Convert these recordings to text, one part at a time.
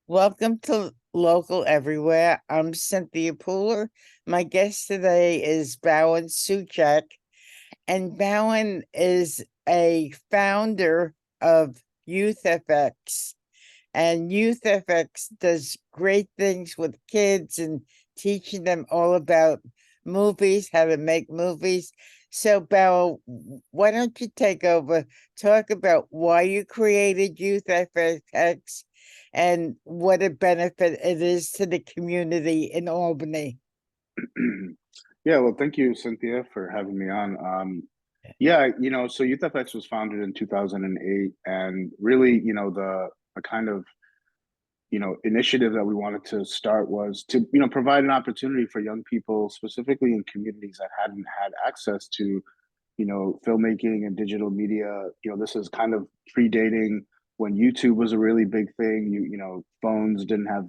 Welcome to Local Everywhere. I'm Cynthia Pooler. My guest today is Bhawin Suchak, and Bhawin is a founder of Youth FX. And Youth FX does great things with kids and teaching them all about movies, how to make movies. So, Bhawin, why don't you take over, talk about why you created Youth FX and what a benefit it is to the community in Albany. Yeah, well, thank you, Cynthia, for having me on. Yeah, so YouthFX was founded in 2008, and really, the kind of initiative that we wanted to start was to provide an opportunity for young people, specifically in communities that hadn't had access to filmmaking and digital media. This is kind of predating when YouTube was a really big thing. Phones didn't have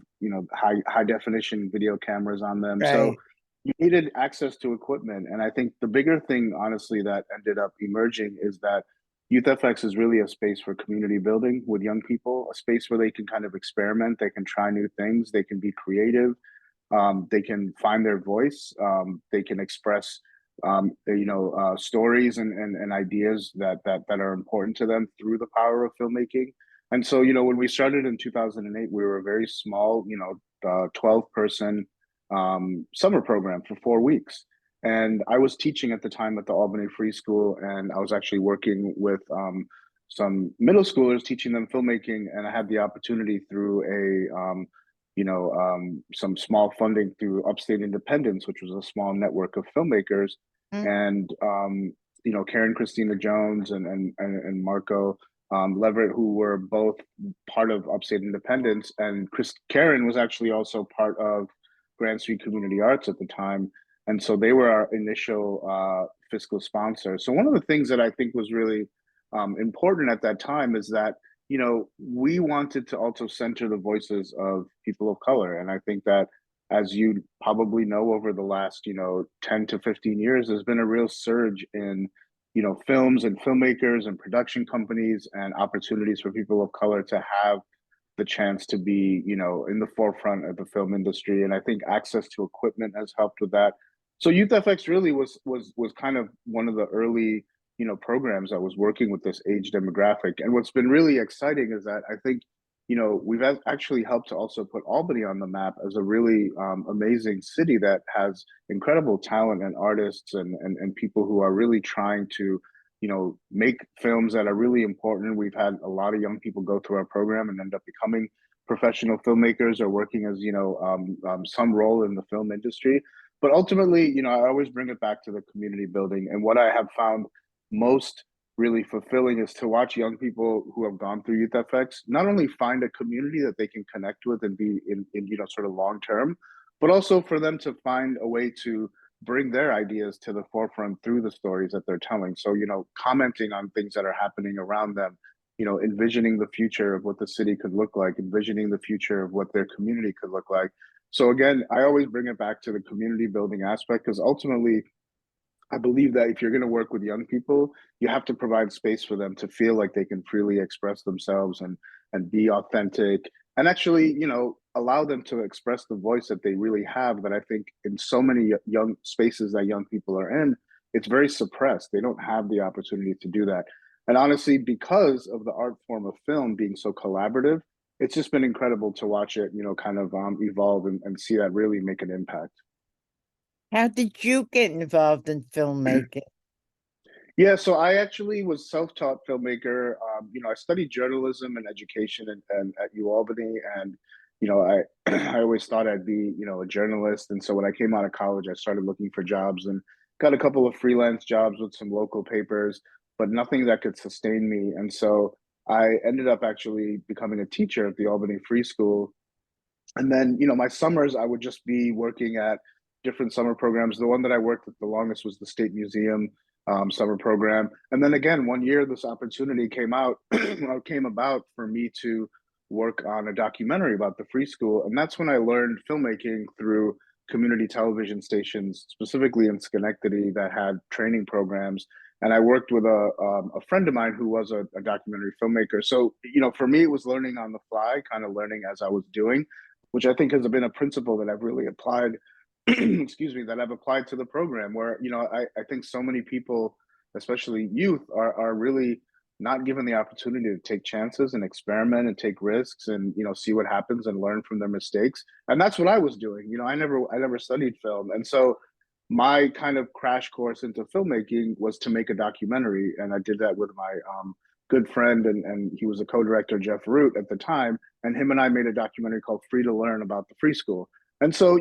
high definition video cameras on them, so Right. you needed access to equipment. And I think the bigger thing, honestly, that ended up emerging is that YouthFX is really a space for community building with young people, a space where they can kind of experiment, they can try new things, they can be creative, they can find their voice, they can express stories and ideas that are important to them through the power of filmmaking. And so, when we started in 2008, we were a very small, 12-person summer program for 4 weeks. And I was teaching at the time at the Albany Free School, and I was actually working with some middle schoolers, teaching them filmmaking. And I had the opportunity through some small funding through Upstate Independence, which was a small network of filmmakers, Mm. and Karen Christina Jones and Marco Leverett, who were both part of Upstate Independence, and Karen was actually also part of Grand Street Community Arts at the time, and so they were our initial fiscal sponsor. So one of the things that I think was really important at that time is that we wanted to also center the voices of people of color, and I think that, as you probably know, over the last 10 to 15 years, there's been a real surge in films and filmmakers and production companies and opportunities for people of color to have the chance to be, in the forefront of the film industry. And I think access to equipment has helped with that. So YouthFX really was kind of one of the early, programs that was working with this age demographic. And what's been really exciting is that I think, we've actually helped to also put Albany on the map as a really amazing city that has incredible talent and artists and people who are really trying to make films that are really important. We've had a lot of young people go through our program and end up becoming professional filmmakers or working as, some role in the film industry. But ultimately, I always bring it back to the community building. And what I have found most really fulfilling is to watch young people who have gone through Youth FX not only find a community that they can connect with and be in sort of long term, but also for them to find a way to bring their ideas to the forefront through the stories that they're telling. So, commenting on things that are happening around them, envisioning the future of what the city could look like, envisioning the future of what their community could look like. So again, I always bring it back to the community building aspect, because ultimately I believe that if you're going to work with young people, you have to provide space for them to feel like they can freely express themselves and be authentic, and actually, allow them to express the voice that they really have. That I think in so many young spaces that young people are in, it's very suppressed. They don't have the opportunity to do that. And honestly, because of the art form of film being so collaborative, it's just been incredible to watch it, kind of evolve and see that really make an impact. How did you get involved in filmmaking? Yeah, so I actually was self-taught filmmaker. I studied journalism and education and at U Albany, and I I always thought I'd be a journalist. And so when I came out of college, I started looking for jobs and got a couple of freelance jobs with some local papers, but nothing that could sustain me. And so I ended up actually becoming a teacher at the Albany Free School, and then, my summers, I would just be working at different summer programs. The one that I worked at the longest was the State Museum summer program. And then again, one year, this opportunity came out, came about for me to work on a documentary about the free school. And that's when I learned filmmaking through community television stations, specifically in Schenectady, that had training programs. and I worked with a friend of mine who was a documentary filmmaker. So for me, it was learning on the fly, kind of learning as I was doing, which I think has been a principle that I've really applied. Excuse me, that I've applied to the program. Where I think so many people, especially youth, are really not given the opportunity to take chances and experiment and take risks and see what happens and learn from their mistakes. And that's what I was doing. I never studied film, and so my kind of crash course into filmmaking was to make a documentary, and I did that with my good friend, and he was a co-director, Jeff Root, at the time, and him and I made a documentary called Free to Learn about the free school. And so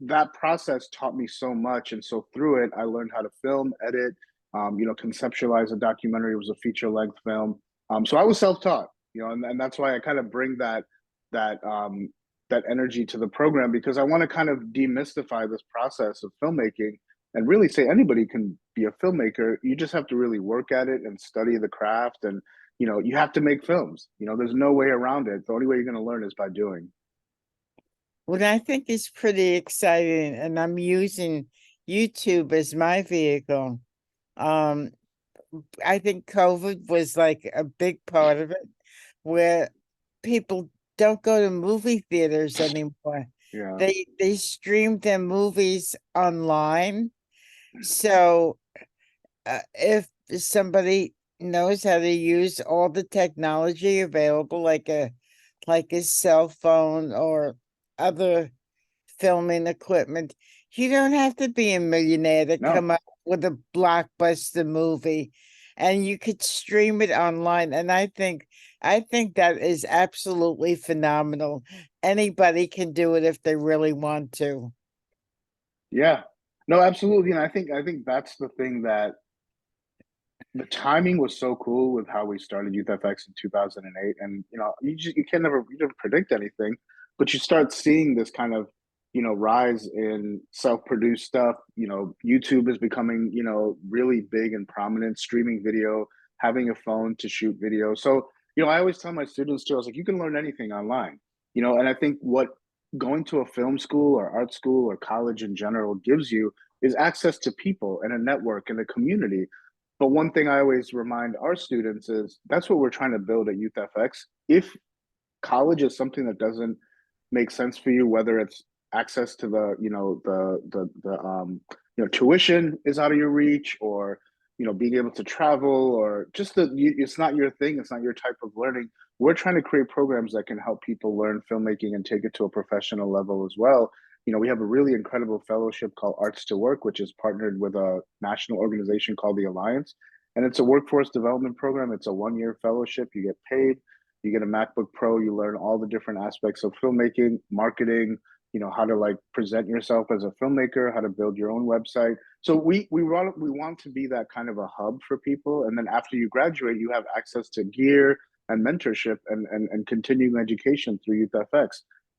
that process taught me so much, and so through it I learned how to film, edit, conceptualize a documentary. It was a feature length film. So I was self-taught, and that's why I kind of bring that that energy to the program, because I want to kind of demystify this process of filmmaking and really say anybody can be a filmmaker. You just have to really work at it and study the craft, and you have to make films. There's no way around it. The only way you're going to learn is by doing. What I think is pretty exciting, and I'm using YouTube as my vehicle. Um, I think COVID was like a big part of it, where people don't go to movie theaters anymore. Yeah. They stream their movies online. So if somebody knows how to use all the technology available, like a cell phone or other filming equipment, you don't have to be a millionaire to No. come up with a blockbuster movie, and you could stream it online. And I think that is absolutely phenomenal. Anybody can do it if they really want to. Yeah. No, absolutely. And I think that's the thing, that the timing was so cool with how we started Youth FX in 2008. And you can never, you didn't predict anything, but you start seeing this kind of rise in self-produced stuff. YouTube is becoming really big and prominent, streaming video, having a phone to shoot video. So I always tell my students too, I was like, you can learn anything online. And I think what going to a film school or art school or college in general gives you is access to people and a network and a community. But one thing I always remind our students is that's what we're trying to build at Youth FX. If college is something that doesn't make sense for you, whether it's access to the tuition is out of your reach, or being able to travel, or just it's not your thing, it's not your type of learning. We're trying to create programs that can help people learn filmmaking and take it to a professional level as well. We have a really incredible fellowship called Arts to Work, which is partnered with a national organization called the Alliance, and it's a workforce development program. It's a 1 year fellowship. You get paid, you get a MacBook Pro, you learn all the different aspects of filmmaking, marketing, how to like present yourself as a filmmaker, how to build your own website. So we want to be that kind of a hub for people. And then after you graduate, you have access to gear and mentorship and continuing education through Youth FX.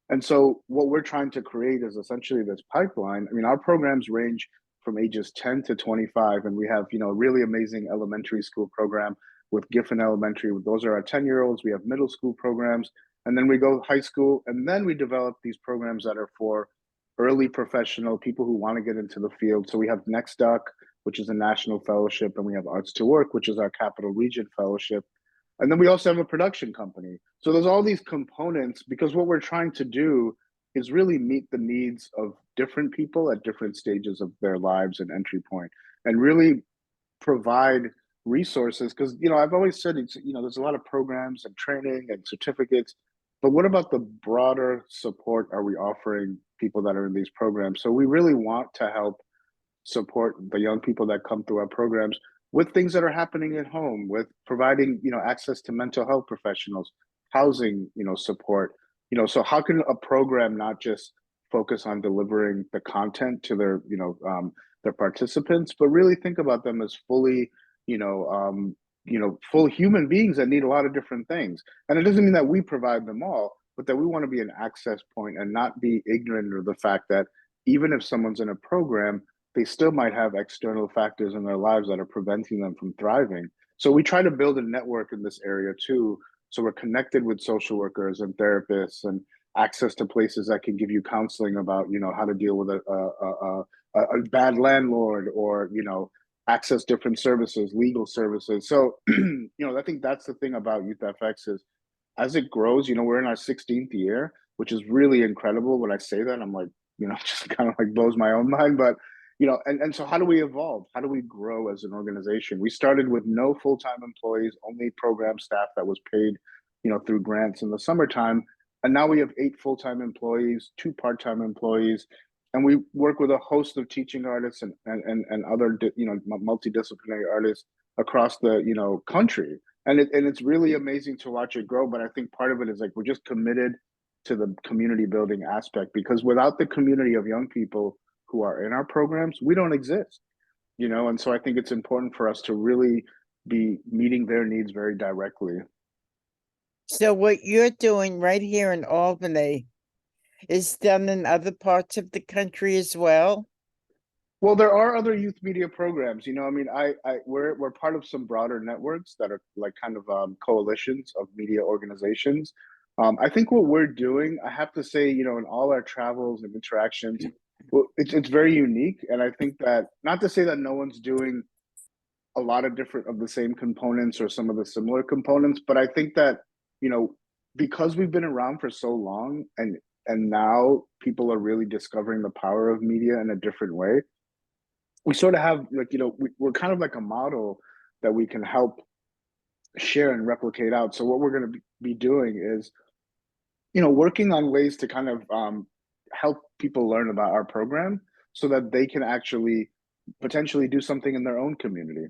And so what we're trying to create is essentially this pipeline. I mean, our programs range from ages 10 to 25, and we have, really amazing elementary school program with Giffen Elementary. Those are our 10-year-olds. We have middle school programs, and then we go high school, and then we develop these programs that are for early professional people who want to get into the field. So we have Next Duck, which is a national fellowship, and we have Arts to Work, which is our capital region fellowship. And then we also have a production company. So there's all these components, because what we're trying to do is really meet the needs of different people at different stages of their lives and entry point, and really provide resources. Because I've always said, it's there's a lot of programs and training and certificates, but what about the broader support are we offering people that are in these programs? So we really want to help support the young people that come through our programs with things that are happening at home, with providing access to mental health professionals, housing support. So how can a program not just focus on delivering the content to their participants, but really think about them as fully full human beings that need a lot of different things. And it doesn't mean that we provide them all, but that we want to be an access point and not be ignorant of the fact that even if someone's in a program, they still might have external factors in their lives that are preventing them from thriving. So we try to build a network in this area too. So we're connected with social workers and therapists, and access to places that can give you counseling about how to deal with a bad landlord, or access different services, legal services. So, I think that's the thing about Youth FX is as it grows, we're in our 16th year, which is really incredible. When I say that, I'm like, just kind of like blows my own mind. But, and so how do we evolve? How do we grow as an organization? We started with no full-time employees, only program staff that was paid, through grants in the summertime. And now we have 8 full-time employees, 2 part-time employees, and we work with a host of teaching artists and other multidisciplinary artists across the country, and it's really amazing to watch it grow. But I think part of it is like we're just committed to the community building aspect, because without the community of young people who are in our programs, we don't exist. And so I think it's important for us to really be meeting their needs very directly. So what you're doing right here in Albany is done in other parts of the country as well? Well, there are other youth media programs. I mean, we're part of some broader networks that are like kind of coalitions of media organizations. I think what we're doing, I have to say, in all our travels and interactions, well, it's very unique. And I think that, not to say that no one's doing a lot of different of the same components or some of the similar components, but I think that, you know, because we've been around for so long, and now people are really discovering the power of media in a different way, we sort of have like, we're kind of like a model that we can help share and replicate out. So what we're going to be doing is, working on ways to kind of help people learn about our program so that they can actually potentially do something in their own community.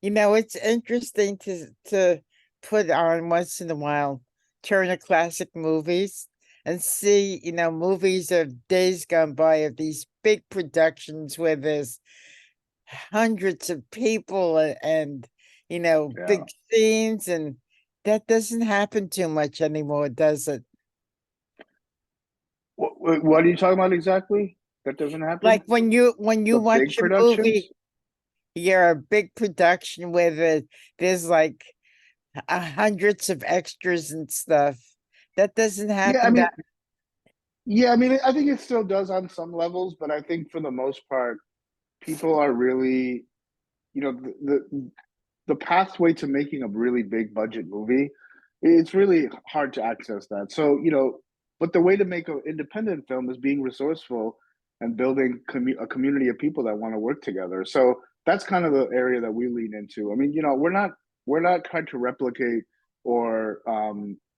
It's interesting to put on once in a while Turner Classic Movies and see, movies of days gone by of these big productions where there's hundreds of people and Yeah. big scenes, and that doesn't happen too much anymore, does it? What are you talking about exactly? That doesn't happen? Like when you The big watch a movie, productions? you're a big production where there's like hundreds of extras and stuff. That doesn't Yeah, I happen mean, that. I think it still does on some levels, but I think for the most part, people are really, the pathway to making a really big budget movie, it's really hard to access that. So, but the way to make an independent film is being resourceful and building a community of people that want to work together. So that's kind of the area that we lean into. I mean, we're not trying to replicate or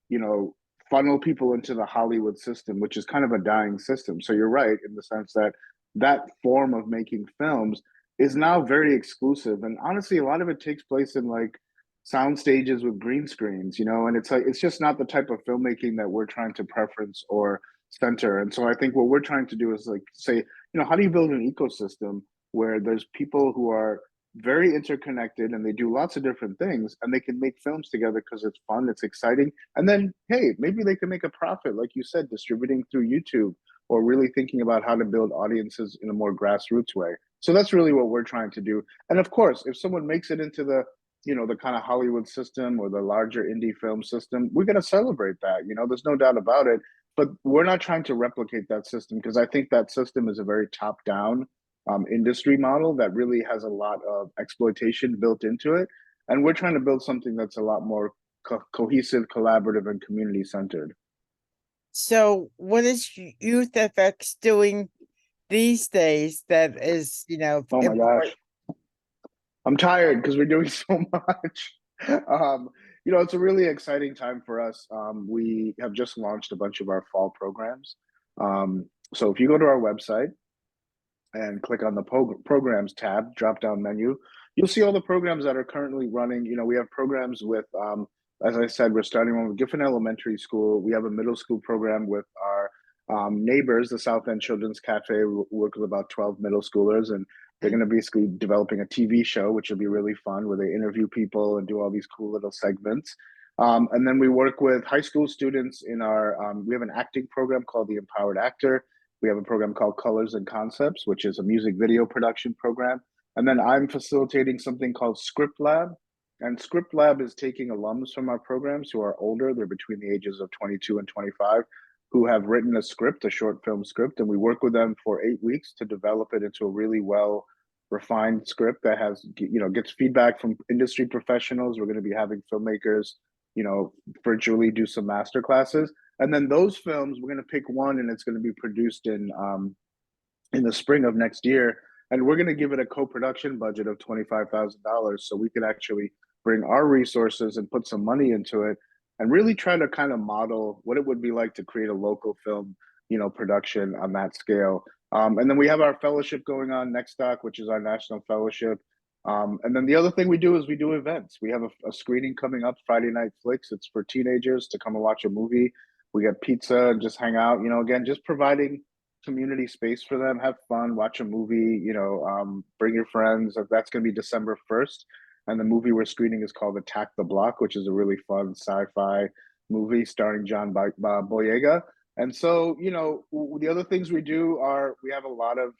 you know, funnel people into the Hollywood system, which is kind of a dying system. So you're right in the sense that that form of making films is now very exclusive. And honestly, a lot of it takes place in like sound stages with green screens, and it's like it's just not the type of filmmaking that we're trying to preference or center. And so I think what we're trying to do is like say, how do you build an ecosystem where there's people who are very interconnected and they do lots of different things and they can make films together because it's fun, it's exciting. And then hey, maybe they can make a profit, like you said, distributing through YouTube, or really thinking about how to build audiences in a more grassroots way. So that's really what we're trying to do. And of course, if someone makes it into the kind of Hollywood system or the larger indie film system, we're going to celebrate that. There's no doubt about it. But we're not trying to replicate that system, because I think that system is a very top down industry model that really has a lot of exploitation built into it. And we're trying to build something that's a lot more cohesive, collaborative, and community centered. So what is Youth FX doing these days that is, Oh my important? gosh. I'm tired because we're doing so much. Um, it's a really exciting time for us. We have just launched a bunch of our fall programs. So if you go to our website and click on the programs tab, drop down menu, you'll see all the programs that are currently running. We have programs with, as I said, we're starting one with Giffen Elementary School. We have a middle school program with our neighbors, the South End Children's Cafe. We work with about 12 middle schoolers, and they're going to be basically developing a TV show, which will be really fun, where they interview people and do all these cool little segments. And then we work with high school students in our, we have an acting program called the Empowered Actor. We have a program called Colors and Concepts, which is a music video production program. And then I'm facilitating something called Script Lab. And Script Lab is taking alums from our programs who are older, they're between the ages of 22 and 25, who have written a script, a short film script, and we work with them for 8 weeks to develop it into a really well refined script that has, gets feedback from industry professionals. We're going to be having filmmakers, you know, virtually do some master classes. And then those films, we're going to pick one and it's going to be produced in the spring of next year. And we're going to give it a co-production budget of $25,000 so we can actually bring our resources and put some money into it and really try to kind of model what it would be like to create a local film, production on that scale. And then we have our fellowship going on next doc, which is our national fellowship. And then the other thing we do is we do events. We have a screening coming up Friday Night Flicks. It's for teenagers to come and watch a movie. We get pizza and just hang out. Again, just providing community space for them, have fun, watch a movie, bring your friends. That's going to be December 1st. And the movie we're screening is called Attack the Block, which is a really fun sci-fi movie starring John Boyega. And so, the other things we do are we have a lot of,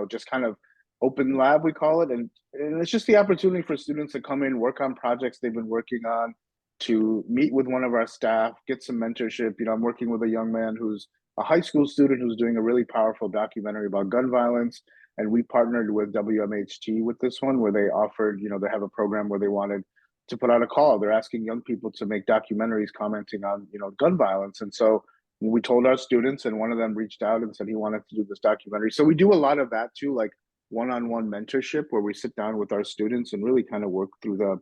just kind of open lab, we call it. And it's just the opportunity for students to come in, work on projects they've been working on, to meet with one of our staff, get some mentorship. I'm working with a young man who's a high school student who's doing a really powerful documentary about gun violence. And we partnered with WMHT with this one, where they offered, they have a program where they wanted to put out a call. They're asking young people to make documentaries commenting on, gun violence. And so we told our students, and one of them reached out and said he wanted to do this documentary. So we do a lot of that too, like one-on-one mentorship, where we sit down with our students and really kind of work through the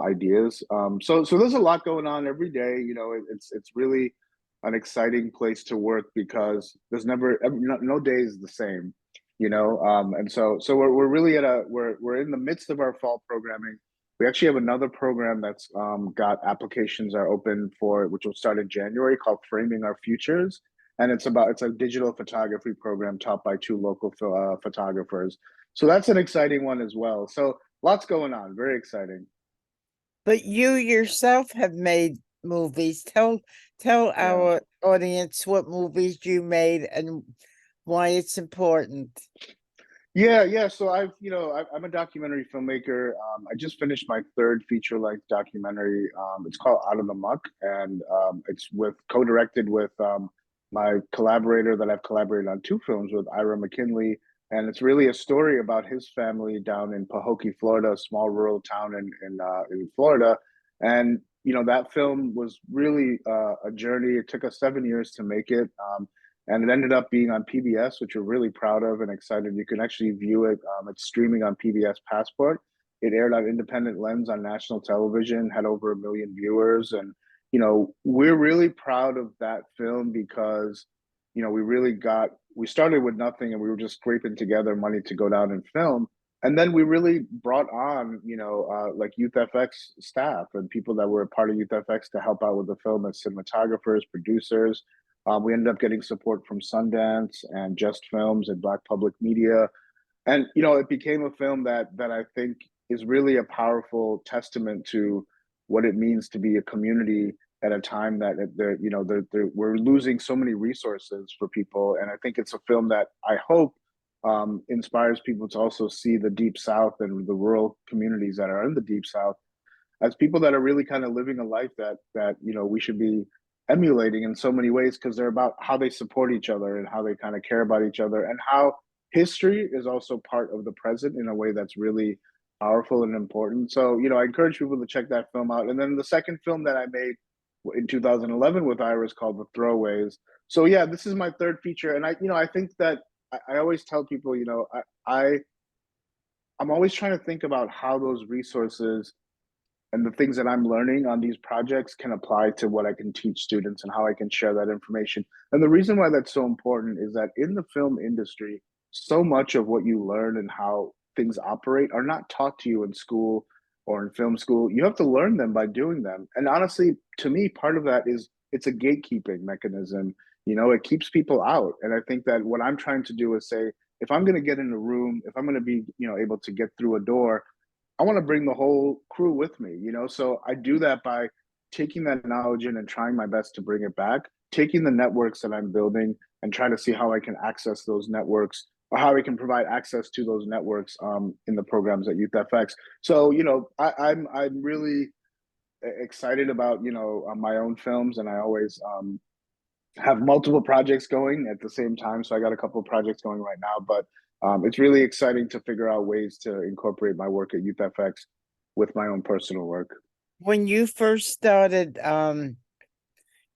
ideas. So there's a lot going on every day. It's really an exciting place to work because there's no day is the same, and so we're really we're in the midst of our fall programming. We actually have another program that's got applications are open for, which will start in January, called Framing Our Futures. And it's a digital photography program taught by two local photographers. So that's an exciting one as well. So lots going on, very exciting. But you yourself have made movies. Tell Yeah. our audience what movies you made and why it's important. Yeah. So I'm a documentary filmmaker. I just finished my third feature-length documentary. It's called Out of the Muck, and it's co-directed with my collaborator that I've collaborated on two films with, Ira McKinley, and it's really a story about his family down in Pahokee, Florida, a small rural town in Florida, and that film was really a journey. It took us 7 years to make it. And it ended up being on PBS, which we're really proud of and excited. You can actually view it. It's streaming on PBS Passport. It aired on Independent Lens on national television, had over 1 million viewers. And, we're really proud of that film because, we started with nothing and we were just scraping together money to go down and film. And then we really brought on, like Youth FX staff and people that were a part of Youth FX to help out with the film as cinematographers, producers. We ended up getting support from Sundance and Just Films and Black Public Media, and it became a film that I think is really a powerful testament to what it means to be a community at a time that we're losing so many resources for people, and I think it's a film that I hope inspires people to also see the Deep South and the rural communities that are in the Deep South as people that are really kind of living a life that we should be emulating in so many ways, because they're about how they support each other and how they kind of care about each other, and how history is also part of the present in a way that's really powerful and important. So I encourage people to check that film out. And then the second film that I made in 2011 with Ira is called The Throwaways. So yeah, this is my third feature, and I think that I always tell people, I'm always trying to think about how those resources and the things that I'm learning on these projects can apply to what I can teach students and how I can share that information. And the reason why that's so important is that in the film industry, so much of what you learn and how things operate are not taught to you in school or in film school. You have to learn them by doing them. And honestly, to me, part of that is it's a gatekeeping mechanism. It keeps people out. And I think that what I'm trying to do is say, if I'm going to get in a room, if I'm going to be, able to get through a door, I want to bring the whole crew with me, So I do that by taking that knowledge in and trying my best to bring it back, taking the networks that I'm building and trying to see how I can access those networks, or how I can provide access to those networks in the programs at Youth FX. So, I'm really excited about, my own films, and I always have multiple projects going at the same time. So I got a couple of projects going right now, but It's really exciting to figure out ways to incorporate my work at Youth FX with my own personal work. When you first started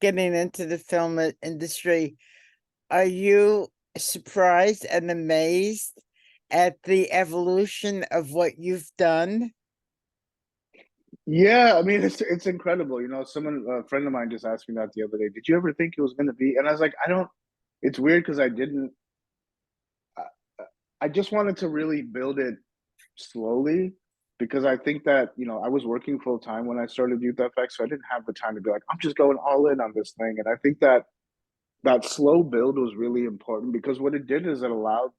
getting into the film industry, are you surprised and amazed at the evolution of what you've done? Yeah, I mean it's incredible. You know, someone a friend of mine just asked me that the other day. Did you ever think it was going to be? And I was like, I don't. It's weird because I didn't. I, I just wanted to really build it slowly because I think that I was working full time when I started Youth FX, so I didn't have the time to be like I'm just going all in on this thing. And I think that that slow build was really important because what it did is it allowed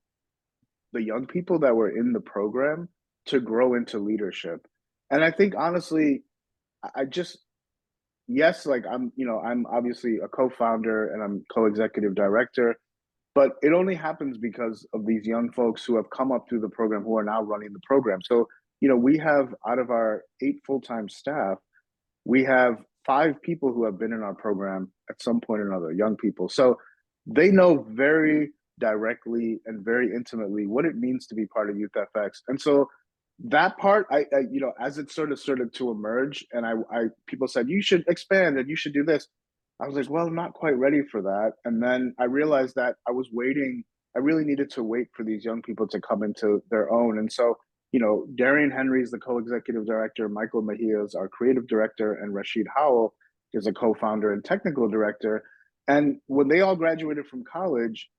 the young people that were in the program to grow into leadership. And I think honestly, I just yes, like I'm obviously a co-founder and I'm co-executive director, but it only happens because of these young folks who have come up through the program who are now running the program. So, we have out of our 8 full-time staff, we have 5 people who have been in our program at some point or another, young people. So they know very directly and very intimately what it means to be part of Youth FX. And so that part, as it sort of started to emerge, and people said you should expand and you should do this. I was like, well, I'm not quite ready for that. And then I realized that I was waiting. I really needed to wait for these young people to come into their own. And so Darian Henry is the co-executive director, Michael Mejia is our creative director, and Rashid Howell is a co-founder and technical director. And when they all graduated from college,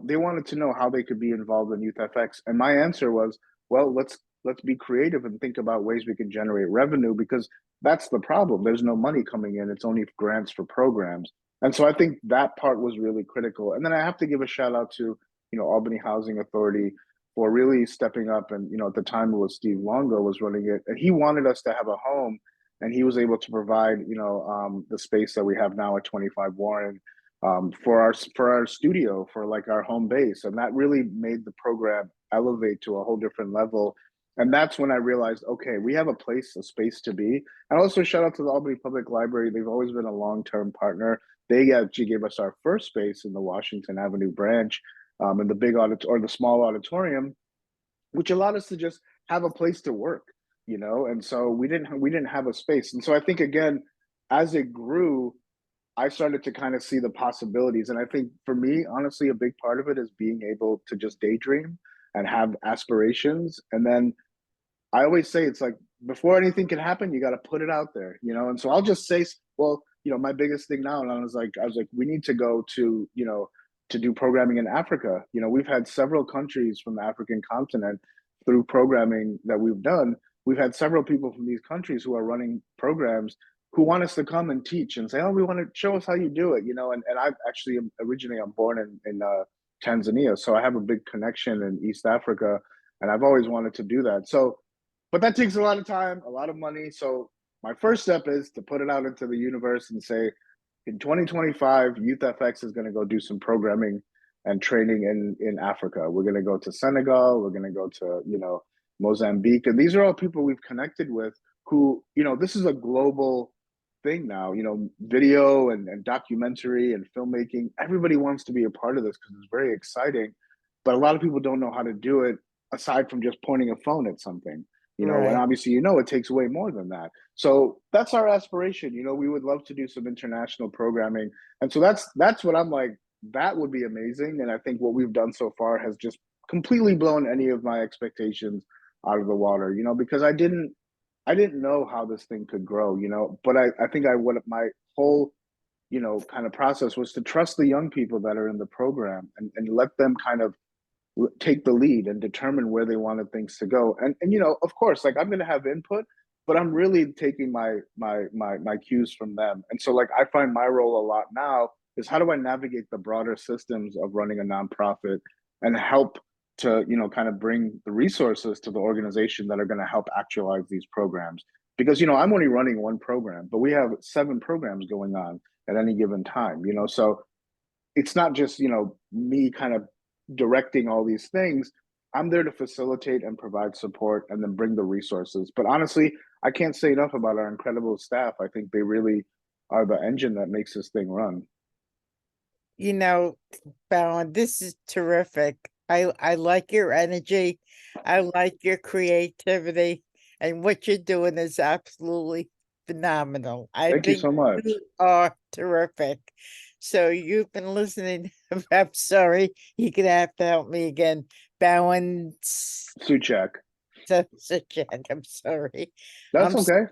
they wanted to know how they could be involved in Youth FX. And my answer was, well, let's be creative and think about ways we can generate revenue because that's the problem. There's no money coming in. It's only grants for programs. And so I think that part was really critical. And then I have to give a shout out to, Albany Housing Authority for really stepping up. And, at the time it was Steve Longo was running it, and he wanted us to have a home, and he was able to provide, the space that we have now at 25 Warren for our studio, for like our home base. And that really made the program elevate to a whole different level. And that's when I realized, okay, we have a space to be. And also shout out to the Albany Public Library. They've always been a long-term partner. They actually gave us our first space in the Washington Avenue branch, in the big audit or the small auditorium, which allowed us to just have a place to work, And so we didn't have a space. And so I think again, as it grew, I started to kind of see the possibilities. And I think for me, honestly, a big part of it is being able to just daydream and have aspirations. And then I always say it's like before anything can happen, you got to put it out there. And so I'll just say, well, my biggest thing now, and I was like, we need to go to do programming in Africa. We've had several countries from the African continent through programming that we've done. We've had several people from these countries who are running programs who want us to come and teach and say, oh, we want to show us how you do it. And I've actually originally I'm born in Tanzania, so I have a big connection in East Africa, and I've always wanted to do that. So but that takes a lot of time, a lot of money. So my first step is to put it out into the universe and say, in 2025, Youth FX is going to go do some programming and training in Africa. We're going to go to Senegal. We're going to go to Mozambique, and these are all people we've connected with. Who this is a global thing now. Video and documentary and filmmaking. Everybody wants to be a part of this because it's very exciting, but a lot of people don't know how to do it aside from just pointing a phone at something. And Right. obviously, it takes way more than that. So that's our aspiration. We would love to do some international programming. And so that's what I'm like, that would be amazing. And I think what we've done so far has just completely blown any of my expectations out of the water, because I didn't know how this thing could grow, but I think what my whole, kind of process was to trust the young people that are in the program and let them kind of take the lead and determine where they wanted things to go. And of course, like I'm going to have input, but I'm really taking my cues from them. And so like I find my role a lot now is how do I navigate the broader systems of running a nonprofit and help to kind of bring the resources to the organization that are going to help actualize these programs. Because I'm only running one program, but we have 7 programs going on at any given time. So it's not just me kind of directing all these things. I'm there to facilitate and provide support and then bring the resources. But honestly, I can't say enough about our incredible staff. I think they really are the engine that makes this thing run. You know, Ballin, this is terrific. I like your energy. I like your creativity, and what you're doing is absolutely phenomenal. I Thank you think so much. you are terrific. So you've been listening. I'm sorry, you're gonna have to help me again. Bowing Suchak. Suchak. I'm sorry. That's I'm okay.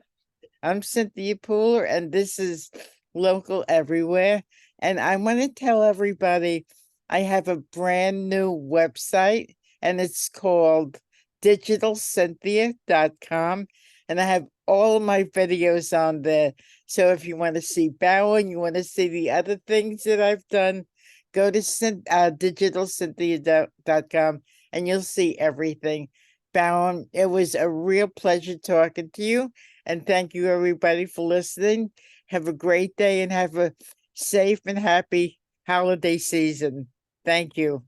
I'm Cynthia Pooler, and this is Local Everywhere. And I want to tell everybody I have a brand new website, and it's called digitalcynthia.com. And I have all of my videos on there. So if you want to see Bowen, you want to see the other things that I've done, go to digitalcynthia.com and you'll see everything. Bowen, it was a real pleasure talking to you. And thank you, everybody, for listening. Have a great day and have a safe and happy holiday season. Thank you.